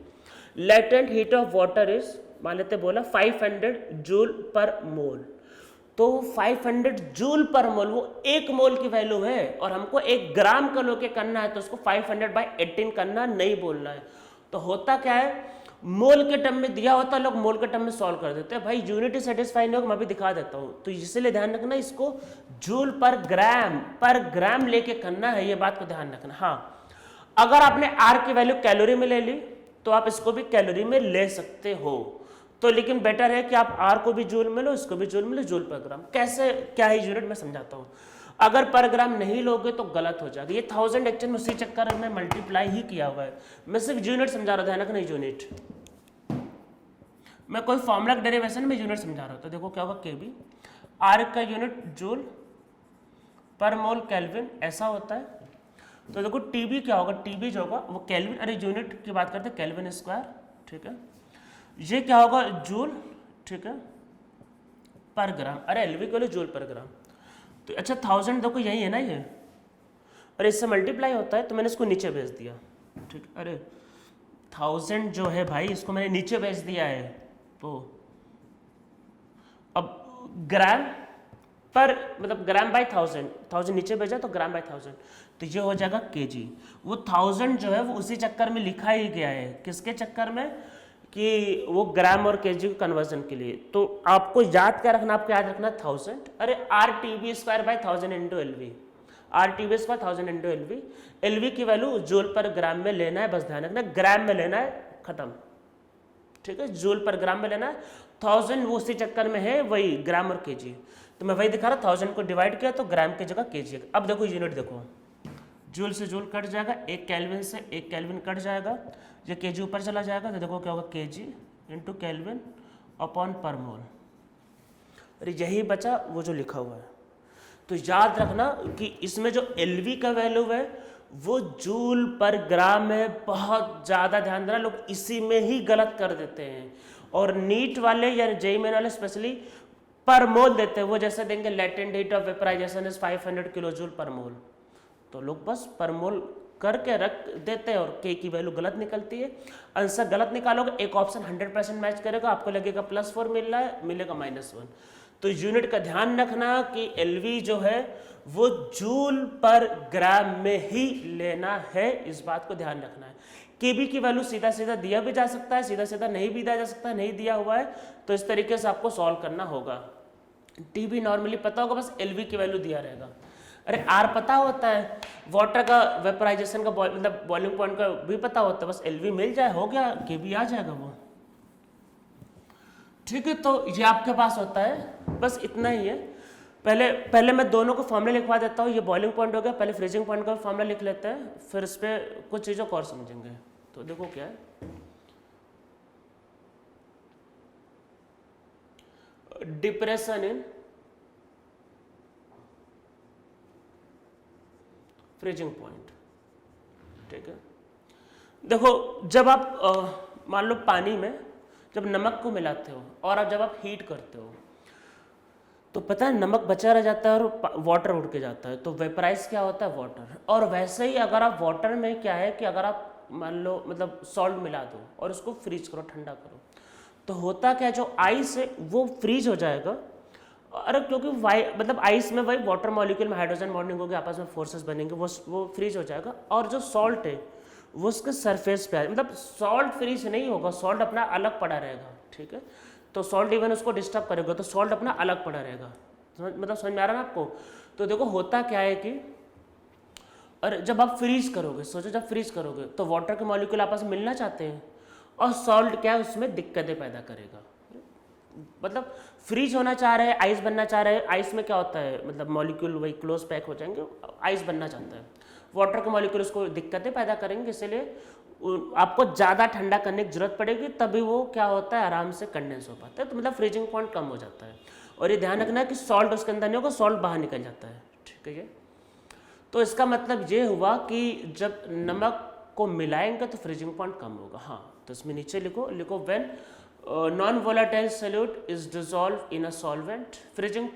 latent heat of water is, मान लेते बोला 500 जूल पर मोल, तो 500 जूल पर मोल वो 1 मोल की वैल्यू है, और हमको 1 ग्राम का लोके करना है, तो उसको 500/18 करना, नहीं बोलना है। तो होता क्या है, मोल के टर्म में दिया होता है, लोग मोल के टर्म में सॉल्व कर देते हैं। भाई यूनिट सेटिस्फाई नहीं होगा, मैं भी दिखा देता हूँ। तो इसलिए ध्यान रखना, इसको जूल पर ग्राम लेके करना है, ये बात को ध्यान रखना। हाँ, अगर आपने आर की वैल्यू कैलोरी में ले ली तो आप इसको भी कैलोरी में ले सकते हो, तो लेकिन बेटर है कि आप आर को भी जूल में लो, इसको भी जूल में लो, जूल पर ग्राम। कैसे क्या है यूनिट मैं समझाता हूँ। अगर पर ग्राम नहीं लोगे तो गलत हो जाएगा। ये 1000 एक्चुअल में उसी चक्कर में मल्टीप्लाई ही किया हुआ है, मैं सिर्फ यूनिट समझा रहा था, ध्यान रखना यूनिट, मैं कोई फॉर्मूला का डेरिवेशन में यूनिट समझा रहा हूँ। तो देखो क्या होगा, केबी आर का यूनिट जूल पर मोल केल्विन ऐसा होता है। तो देखो टीबी क्या होगा, टीबी जो होगा वो केल्विन, अरे यूनिट की बात करते हैं केल्विन स्क्वायर, ठीक है। ये क्या होगा, जूल, ठीक है, पर ग्राम, अरे एलवी को लो जूल पर ग्राम। तो अच्छा 1000 देखो यही है ना ये, अरे इससे मल्टीप्लाई होता है, तो मैंने इसको नीचे भेज दिया, ठीक। अरे 1000 जो है भाई इसको मैंने नीचे भेज दिया है, तो अब ग्राम पर मतलब ग्राम बाय 1000 नीचे भेजा तो ग्राम बाय 1000, तो ये हो जाएगा केजी। वो 1000 जो है वो उसी चक्कर में लिखा ही गया है, किसके चक्कर में, कि वो ग्राम और केजी के कन्वर्जन के लिए। तो आपको याद क्या रखना, आपको याद रखना 1000, अरे R T B square by 1000 into L V, R T B square 1000 into L V. L V की वैल्यू जूल पर ग्राम में लेना है, बस ध्यान रखना ग्राम में लेना है, खत्म, ठीक है। जूल पर ग्राम में लेना है, 1000 वो उसी चक्कर में है, वही ग्राम और केजी। तो मैं वही दिखा रहा, 1000 को डिवाइड किया तो ग्राम की जगह केजी। अब देखो यूनिट देखो, जूल से जूल कट जाएगा, 1 केल्विन से 1 केल्विन कट जाएगा, ये केजी ऊपर चला जाएगा, तो देखो क्या होगा, केजी इंटू केल्विन अपॉन पर मोल। अरे यही बचा वो जो लिखा हुआ है। तो याद रखना कि इसमें जो एलवी का वैल्यू है वो जूल पर ग्राम है, बहुत ज़्यादा ध्यान देना, लोग इसी में ही गलत कर देते हैं। और नीट वाले या जेईई मेन वाले स्पेशली पर मोल देते हैं, वो जैसे देंगे latent heat of vaporization is 500 kilo joule per mole, तो लोग बस पर मोल करके रख देते हैं और के की वैल्यू गलत निकलती है। आंसर गलत निकालोगे, एक ऑप्शन 100% मैच करेगा, आपको लगेगा +4 मिल रहा है, मिलेगा -1। तो यूनिट का ध्यान रखना कि एलवी जो है वो जूल पर ग्राम में ही लेना है, इस बात को ध्यान रखना है। Kb की वैल्यू सीधा सीधा दिया भी जा सकता है, सीधा सीधा नहीं भी दिया जा सकता है, नहीं दिया हुआ है तो इस तरीके से आपको सॉल्व करना होगा। Tb नॉर्मली पता होगा, बस Lv की वैल्यू दिया रहेगा। अरे R पता होता है, वाटर का वेपराइजेशन का मतलब बॉइलिंग पॉइंट का भी पता होता है, बस Lv मिल जाए हो गया, Kb आ जाएगा वो। ठीक है, तो ये आपके पास होता है, बस इतना ही है। पहले मैं दोनों को फॉर्मूला लिखवा देता हूँ। ये बॉइलिंग पॉइंट हो गया, पहले फ्रीजिंग पॉइंट का फॉर्मूला लिख लेते हैं, फिर इस पर कुछ चीज़ों को और समझेंगे। तो देखो क्या है, डिप्रेशन इन फ्रीजिंग पॉइंट। ठीक है, देखो जब आप मान लो पानी में जब नमक को मिलाते हो और अब जब आप हीट करते हो तो पता है नमक बचा रह जाता है और वाटर उड़ के जाता है, तो वेपराइज क्या होता है, वाटर। और वैसे ही अगर आप वाटर में क्या है कि अगर आप मान लो मतलब सॉल्ट मिला दो और उसको फ्रीज करो, ठंडा करो, तो होता क्या है, जो आइस है वो फ्रीज हो जाएगा। अरे क्योंकि मतलब आइस में वही वाटर मॉलिक्यूल में हाइड्रोजन बॉन्डिंग होगी, आपस में फोर्सेस बनेंगे, वो फ्रीज हो जाएगा। और जो सॉल्ट है वो उसके सरफेस पे मतलब सॉल्ट फ्रीज नहीं होगा, सॉल्ट अपना अलग पड़ा रहेगा। ठीक है, तो सॉल्ट इवन उसको डिस्टर्ब करेगा, तो सॉल्ट अपना अलग पड़ा रहेगा। मतलब समझ में आ रहा है ना आपको। तो देखो होता क्या है कि और जब आप फ्रीज करोगे, सोचो जब फ्रीज करोगे तो वाटर के मॉलिक्यूल आपस में मिलना चाहते हैं और सॉल्ट क्या है उसमें दिक्कतें पैदा करेगा। मतलब फ्रीज होना चाह रहे हैं, आइस बनना चाह रहे हैं, आइस में क्या होता है मतलब मॉलिक्यूल वही क्लोज पैक हो जाएंगे, आइस बनना चाहता है, वाटर के मॉलिक्यूल उसको दिक्कतें पैदा करेंगे, इसलिए आपको ज़्यादा ठंडा करने की जरूरत पड़ेगी, तभी वो क्या होता है आराम से कंडेंस हो पाता है, तो मतलब फ्रीजिंग पॉइंट कम हो जाता है। और ये ध्यान रखना है कि सॉल्ट उसके अंदर नहीं होगा, सॉल्ट बाहर निकल जाता है। ठीक है, ये तो इसका मतलब ये हुआ कि जब नमक को मिलाएंगे तो फ्रीजिंग पॉइंट कम होगा। हाँ, तो इसमें नीचे लिखो when non volatile solute is dissolve in a solvent, freezing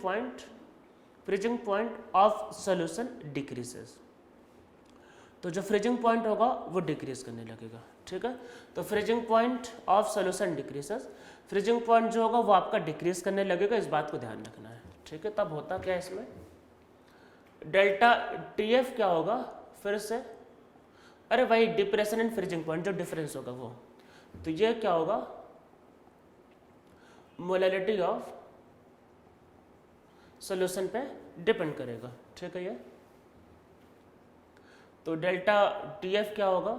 point of solution decreases. तो जो फ्रीजिंग पॉइंट होगा वो डिक्रीज करने लगेगा। ठीक है, तो freezing point of solution decreases, freezing point जो होगा वो आपका डिक्रीज करने लगेगा, इस बात को ध्यान रखना है। ठीक है, तब होता क्या है इसमें, डेल्टा TF क्या होगा फिर से, अरे भाई डिप्रेशन एंड फ्रीजिंग पॉइंट जो डिफरेंस होगा वो, तो ये क्या होगा मोलैलिटी ऑफ सॉल्यूशन पे डिपेंड करेगा। ठीक है, ये तो डेल्टा TF क्या होगा,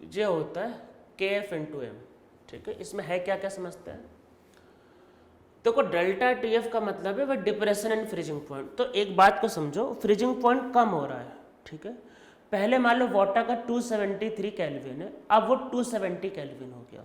ये होता है KF/M। ठीक है, इसमें है क्या क्या समझते हैं। देखो डेल्टा TF का मतलब है वह डिप्रेशन एंड फ्रीजिंग पॉइंट। तो एक बात को समझो, फ्रीजिंग पॉइंट कम हो रहा है। ठीक है, पहले मान लो वाटर का 273 केल्विन है, अब वो 270 केल्विन हो गया।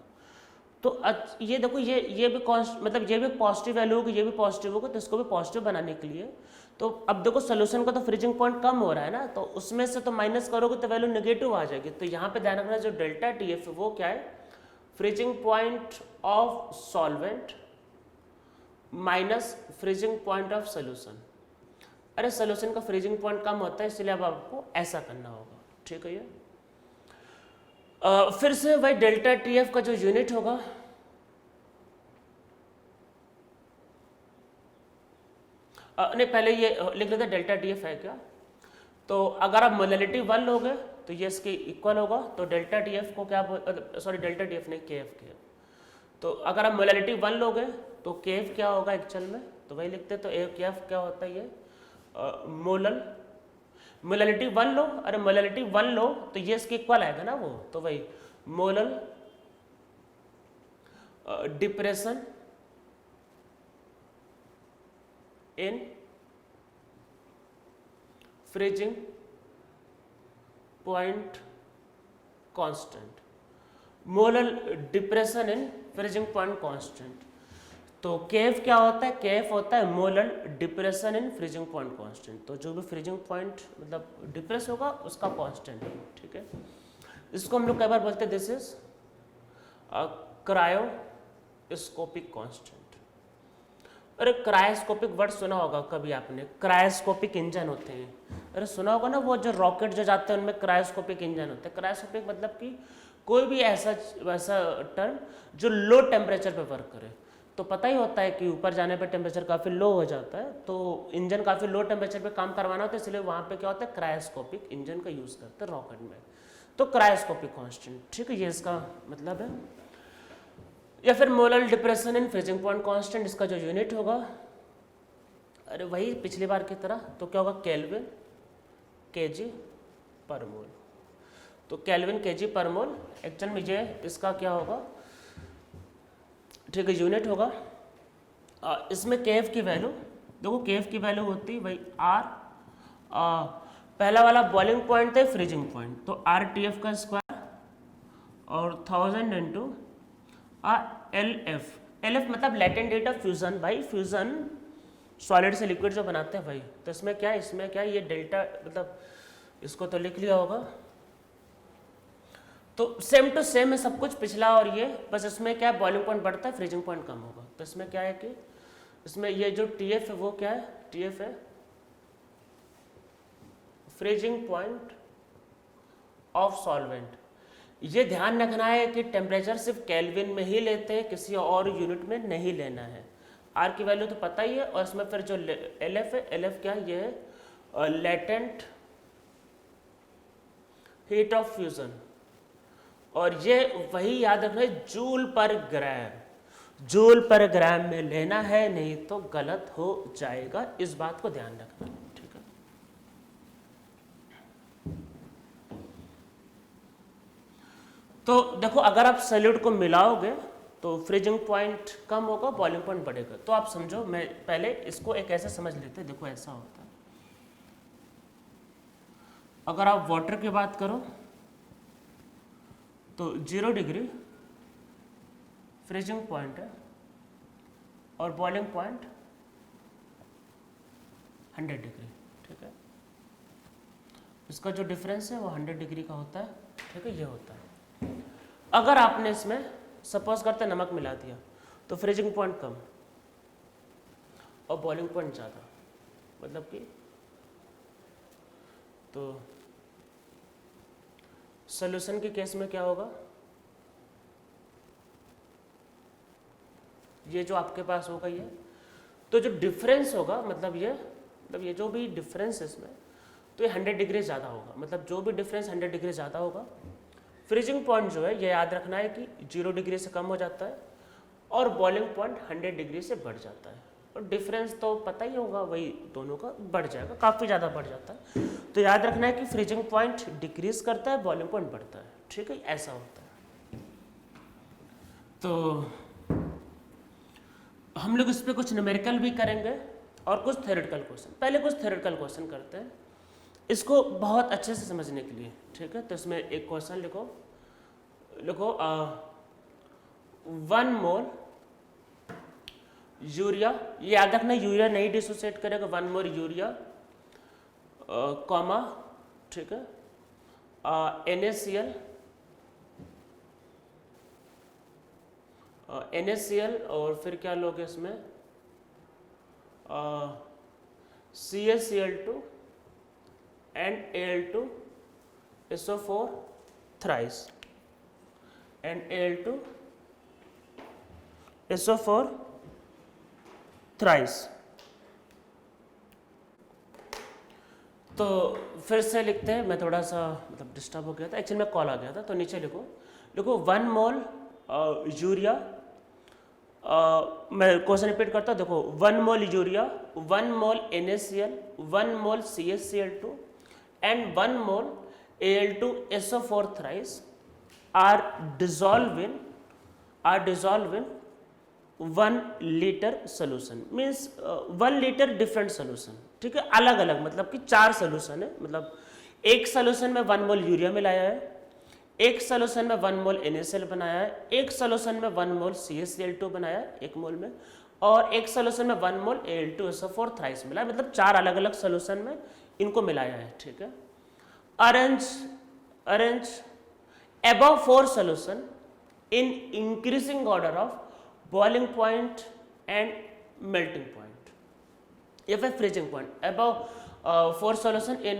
तो ये देखो ये भी मतलब ये भी पॉजिटिव वैल्यू होगी, ये भी पॉजिटिव होगा, तो इसको भी पॉजिटिव बनाने के लिए तो अब देखो सोल्यूशन का तो फ्रीजिंग पॉइंट कम हो रहा है ना, तो उसमें से तो माइनस करोगे तो वैल्यू नेगेटिव आ जाएगी। तो यहाँ पे ध्यान रखना जो डेल्टा TF है वो क्या है, freezing point of solvent minus freezing point of solution. अरे सोल्यूशन का फ्रीजिंग पॉइंट कम होता है, इसलिए अब आपको ऐसा करना होगा। ठीक है, ये फिर से भाई डेल्टा TF का जो यूनिट होगा नहीं पहले ये लिख लेते डेल्टा TF है क्या, तो अगर आप मोलैलिटी 1 लोगे तो ये इसके इक्वल होगा, तो डेल्टा TF को क्या सॉरी डेल्टा TF नहीं KF। तो अगर आप मोलैलिटी 1 लोगे तो KF क्या होगा एक्चुअल में, तो वही लिखते तो KF क्या होता है ये मोलैलिटी 1 लो, अरे मोलैलिटी 1 लो तो ये इसके इक्वल आएगा ना वो, तो वही molal depression in freezing point constant, molal depression in freezing point constant. तो KF क्या होता है, KF होता है molal depression in freezing point constant. तो जो भी फ्रीजिंग पॉइंट मतलब डिप्रेस होगा उसका कांस्टेंट है। ठीक है, इसको हम लोग कई बार बोलते हैं दिस इज क्रायोस्कोपिक कांस्टेंट। अरे क्रायोस्कोपिक वर्ड सुना होगा कभी आपने, क्रायोस्कोपिक इंजन होते हैं, अरे सुना होगा ना वो जो रॉकेट जो जाते हैं उनमें क्रायोस्कोपिक इंजन होते हैं। क्रायोस्कोपिक मतलब कि कोई भी ऐसा टर्म जो लो टेम्परेचर पे वर्क करे। तो पता ही होता है कि ऊपर जाने पे टेम्परेचर काफ़ी लो हो जाता है, तो इंजन काफ़ी लो टेम्परेचर पे काम करवाना होता है, इसलिए वहाँ पे क्या होता है, क्रायोस्कोपिक इंजन का यूज़ करते हैं रॉकेट में। तो क्रायोस्कोपिक कांस्टेंट, ठीक है, ये इसका मतलब है। या फिर molar depression in freezing point constant, इसका जो यूनिट होगा, अरे वही पिछली बार की तरह, तो क्या होगा, केल्विन केजी पर मोल। तो केल्विन केजी पर मोल एक्चुअल में ये इसका क्या होगा, ठीक है, यूनिट होगा। इसमें केएफ की वैल्यू देखो, केएफ की वैल्यू होती है वही आर, पहला वाला बॉइलिंग पॉइंट है फ्रीजिंग पॉइंट, तो आर टी एफ का स्क्वायर और 1000 इंटू एल एफ मतलब लेटेंट डेट ऑफ फ्यूजन, भाई फ्यूजन सॉलिड से लिक्विड जो बनाते हैं भाई, तो इसमें क्या है, इसमें क्या है, ये डेल्टा मतलब इसको तो लिख लिया होगा, तो सेम टू सेम है सब कुछ पिछला और ये, बस इसमें क्या है, बॉइलिंग पॉइंट बढ़ता है, फ्रीजिंग पॉइंट कम होगा। तो इसमें क्या है कि इसमें ये जो टीएफ है वो क्या है, टीएफ है फ्रीजिंग पॉइंट ऑफ सॉल्वेंट। ये ध्यान रखना है कि टेम्परेचर सिर्फ केल्विन में ही लेते हैं, किसी और यूनिट में नहीं लेना है। आर की वैल्यू तो पता ही है, और इसमें फिर जो एल एफ है, एल एफ क्या है, ये है लेटेंट हीट ऑफ फ्यूजन, और ये वही याद रखना है जूल पर ग्राम, जूल पर ग्राम में लेना है, नहीं तो गलत हो जाएगा, इस बात को ध्यान रखना, ठीक है। तो देखो अगर आप सॉलिड को मिलाओगे तो फ्रीजिंग पॉइंट कम होगा, बॉइलिंग पॉइंट बढ़ेगा। तो आप समझो, मैं पहले इसको एक ऐसे समझ लेते हैं, देखो ऐसा होता है, अगर आप वाटर की बात करो तो 0 डिग्री फ्रीजिंग पॉइंट है और बॉइलिंग पॉइंट 100 डिग्री, ठीक है। इसका जो डिफरेंस है वो 100 डिग्री का होता है, ठीक है, ये होता है। अगर आपने इसमें सपोज करते नमक मिला दिया तो फ्रीजिंग पॉइंट कम और बॉइलिंग पॉइंट ज़्यादा, मतलब कि तो सॉल्यूशन के केस में क्या होगा, ये जो आपके पास होगा ये, तो जो डिफरेंस होगा मतलब ये जो भी डिफरेंस है इसमें, तो ये 100 डिग्री ज़्यादा होगा, मतलब जो भी डिफरेंस 100 डिग्री ज़्यादा होगा। फ्रीजिंग पॉइंट जो है ये याद रखना है कि 0 डिग्री से कम हो जाता है और बॉइलिंग पॉइंट 100 डिग्री से बढ़ जाता है, और डिफरेंस तो पता ही होगा, वही दोनों का बढ़ जाएगा, काफ़ी ज़्यादा बढ़ जाता है। तो याद रखना है कि फ्रीजिंग पॉइंट डिक्रीज करता है, बॉइलिंग पॉइंट बढ़ता है, ठीक है, ऐसा होता है। तो हम लोग इस पर कुछ न्यूमेरिकल भी करेंगे और कुछ थ्योरेटिकल क्वेश्चन। पहले कुछ थ्योरेटिकल क्वेश्चन करते हैं, इसको बहुत अच्छे से समझने के लिए, ठीक है। तो इसमें एक क्वेश्चन लिखो 1 मोल यूरिया, ये याद रखना यूरिया नहीं डिसोसिएट करेगा, 1 मोल यूरिया कॉमा, ठीक है, NaCl और फिर क्या लोगे इसमें CaCl2 and Al2 SO4 thrice and Al2 SO4 thrice। तो फिर से लिखते हैं, मैं थोड़ा सा मतलब डिस्टर्ब हो गया था, एक्चुअली में कॉल आ गया था, तो नीचे लिखो 1 मोल यूरिया, मैं क्वेश्चन रिपीट करता हूँ, देखो 1 mole urea, 1 mole NaCl, 1 mole CaCl2 and 1 mole Al2 SO4 thrice are dissolved in 1 liter solution, means 1 litre different solution, ठीक है, अलग अलग, मतलब कि 4 सोल्यूशन है, मतलब एक सोल्यूशन में 1 मोल यूरिया मिलाया है, एक सोल्यूशन में 1 मोल NaCl बनाया है, एक सोल्यूशन में 1 मोल CaCl2 बनाया है 1 मोल में, और एक सोल्यूशन में 1 मोल Al2 SO4 थ्राइस मिला है, मतलब 4 अलग अलग सोल्यूशन में इनको मिलाया है, ठीक है। Arrange above 4 solution in increasing order of boiling point and melting point, या फिर freezing point, above 4 solution in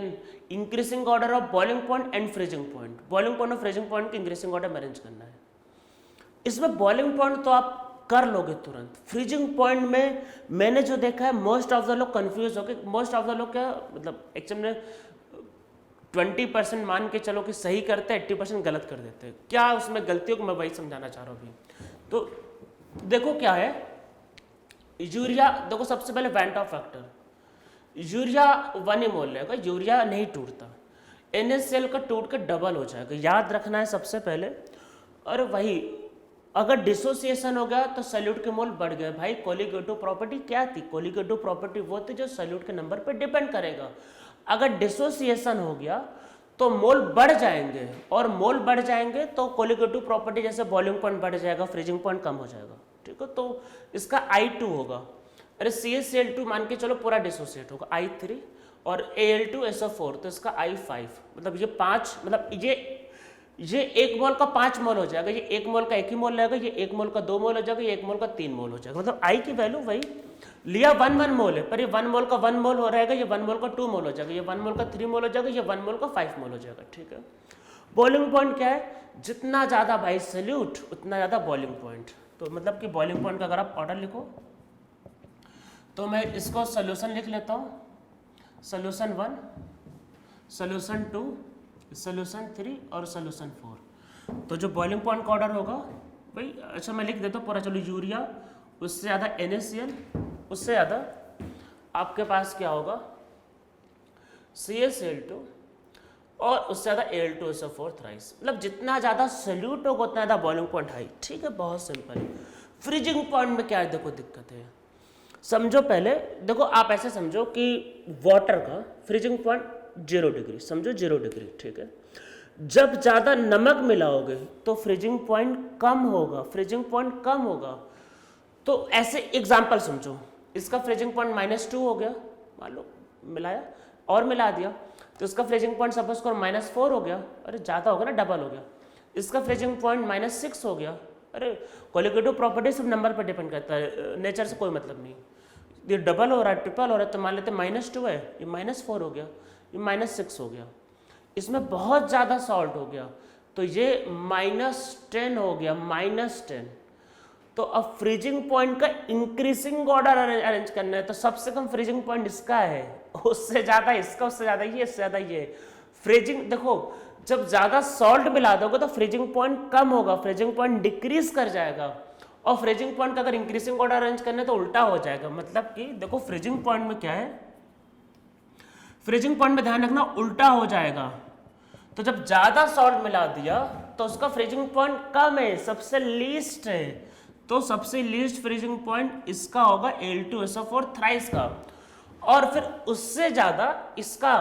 increasing order of boiling point and freezing point, boiling point और फ्रीजिंग पॉइंट को इंक्रीजिंग ऑर्डर में arrange करना है। इसमें boiling point तो आप कर लोगे तुरंत। फ्रीजिंग पॉइंट में मैंने जो देखा है मोस्ट ऑफ द लोग कंफ्यूज हो गए, मोस्ट ऑफ द लोग क्या मतलब एक्चुअली में 20% मान के चलो कि सही करते हैं, 80% गलत कर देते हैं। क्या उसमें गलतियों को मैं वही समझाना चाह रहा हूँ अभी। तो देखो क्या है, यूरिया देखो सबसे पहले वेंट ऑफ फैक्टर, यूरिया 1 ही मोल लेगा, यूरिया नहीं टूटता, NaCl का टूट के डबल हो जाएगा, याद रखना है सबसे पहले। और वही अगर डिसोसिएशन हो गया तो सॉल्यूट के मोल बढ़ गए। भाई कोलिगेटिव प्रॉपर्टी क्या थी? कोलिगेटिव प्रॉपर्टी वो थी जो सॉल्यूट के नंबर पर डिपेंड करेगा। अगर डिसोसिएशन हो गया तो मोल बढ़ जाएंगे, और मोल बढ़ जाएंगे तो कोलिगेटिव प्रॉपर्टी जैसे बॉइलिंग पॉइंट बढ़ जाएगा, फ्रीजिंग पॉइंट कम हो जाएगा। ठीक है, तो इसका I2 होगा, अरे CaCl2 मान के चलो पूरा डिसोसिएट होगा, I3 और Al2SO4, तो इसका I5, मतलब ये 5, मतलब ये 1 मोल का 5 मोल हो जाएगा, ये 1 मोल का 1 ही मोल रहेगा, ये 1 मोल का 2 मोल हो जाएगा, ये 1 मोल का 3 मोल हो जाएगा। मतलब I की वैल्यू वही लिया 1 मोल है, पर ये 1 मोल का 1 मोल हो रहेगा, ये 1 मोल का 2 मोल हो जाएगा, ये 1 मोल का 3 मोल हो जाएगा, ये 1 मोल का 5 मोल हो जाएगा। ठीक है, बॉइलिंग पॉइंट क्या है? जितना ज़्यादा भाई सॉल्यूट उतना ज़्यादा बॉइलिंग पॉइंट। तो मतलब कि बॉइलिंग पॉइंट का अगर आप ऑर्डर लिखो तो मैं इसको सोल्यूशन लिख लेता हूँ, सोल्यूशन 1, सोल्यूशन 2, सोल्यूशन 3 और सोल्यूशन 4। तो जो बॉइलिंग पॉइंट का ऑर्डर होगा भाई, अच्छा मैं लिख देता हूँ पूरा, चलो यूरिया, उससे ज़्यादा NaCl, उससे ज़्यादा आपके पास क्या होगा CaCl2, और उससे ज़्यादा Al2SO4 थ्राइस। मतलब जितना ज़्यादा सॉल्यूट होगा उतना ज़्यादा बॉइलिंग पॉइंट हाई। ठीक है, बहुत सिंपल है। फ्रीजिंग पॉइंट में क्या है, देखो दिक्कत है, समझो पहले, देखो आप ऐसे समझो कि वाटर का फ्रीजिंग पॉइंट 0 डिग्री, समझो 0 डिग्री। ठीक है, जब ज़्यादा नमक मिलाओगे तो फ्रीजिंग पॉइंट कम होगा, फ्रीजिंग पॉइंट कम होगा। तो ऐसे एग्जाम्पल समझो, इसका फ्रीजिंग पॉइंट -2 हो गया, मान लो मिलाया और मिला दिया, तो इसका फ्रीजिंग पॉइंट सपोज करो -4 हो गया, अरे ज़्यादा होगा ना, डबल हो गया। इसका फ्रीजिंग पॉइंट -6 हो गया, अरे कोलिगेटिव प्रॉपर्टी सब नंबर पर डिपेंड करता है, नेचर से कोई मतलब नहीं। ये डबल हो रहा है, ट्रिपल हो रहा है, तो मान लेते -2 है, ये -4 हो गया, ये -6 हो गया। इसमें बहुत ज़्यादा सॉल्ट हो गया तो ये -10 हो गया, -10। तो अब फ्रीजिंग पॉइंट का इंक्रीजिंग ऑर्डर अरेंज करना है, तो सबसे कम फ्रीजिंग पॉइंट इसका है, उससे ज़्यादा इसका, उससे ज़्यादा ये, इससे ज़्यादा ये। फ्रीजिंग देखो, जब ज़्यादा सॉल्ट मिला दोगे तो फ्रीजिंग पॉइंट कम होगा, फ्रीजिंग पॉइंट डिक्रीज कर जाएगा। और फ्रीजिंग पॉइंट का अगर इंक्रीजिंग ऑर्डर अरेंज करने तो उल्टा हो जाएगा। मतलब कि देखो फ्रीजिंग पॉइंट में क्या है, फ्रीजिंग पॉइंट में ध्यान रखना उल्टा हो जाएगा। तो जब ज़्यादा सॉल्ट मिला दिया तो उसका फ्रीजिंग पॉइंट कम है, सबसे लीस्ट है, तो सबसे लीस्ट फ्रीजिंग पॉइंट इसका होगा Al2SO4 थ्राइस का। और फिर उससे ज़्यादा इसका,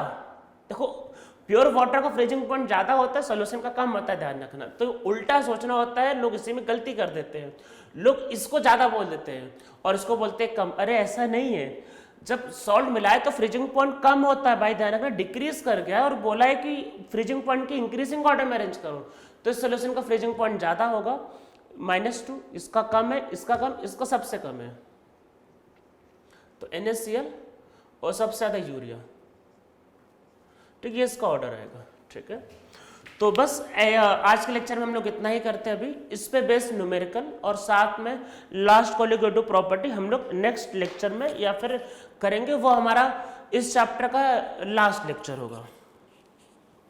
देखो प्योर वाटर का फ्रीजिंग पॉइंट ज़्यादा होता है, सोल्यूशन का कम होता है, ध्यान रखना। तो उल्टा सोचना होता है, लोग इसी में गलती कर देते हैं, लोग इसको ज़्यादा बोल देते हैं और इसको बोलते हैं कम। अरे ऐसा नहीं है, जब सॉल्ट मिलाए तो फ्रीजिंग पॉइंट कम होता है भाई, ध्यान रखना। डिक्रीज कर गया और बोला है कि फ्रीजिंग पॉइंट की इंक्रीजिंग ऑर्डर में अरेंज करो, तो इस सोल्यूशन का फ्रीजिंग पॉइंट ज़्यादा होगा, -2, इसका कम है, इसका कम, इसका सबसे कम है, तो NaCl और सबसे ज़्यादा यूरिया। ठीक है, इसका ऑर्डर आएगा। ठीक है, तो बस आज के लेक्चर में हम लोग इतना ही करते हैं अभी। इस पे बेस्ड न्यूमेरिकल और साथ में लास्ट कोलिगेटिव प्रॉपर्टी हम लोग नेक्स्ट लेक्चर में या फिर करेंगे, वो हमारा इस चैप्टर का लास्ट लेक्चर होगा।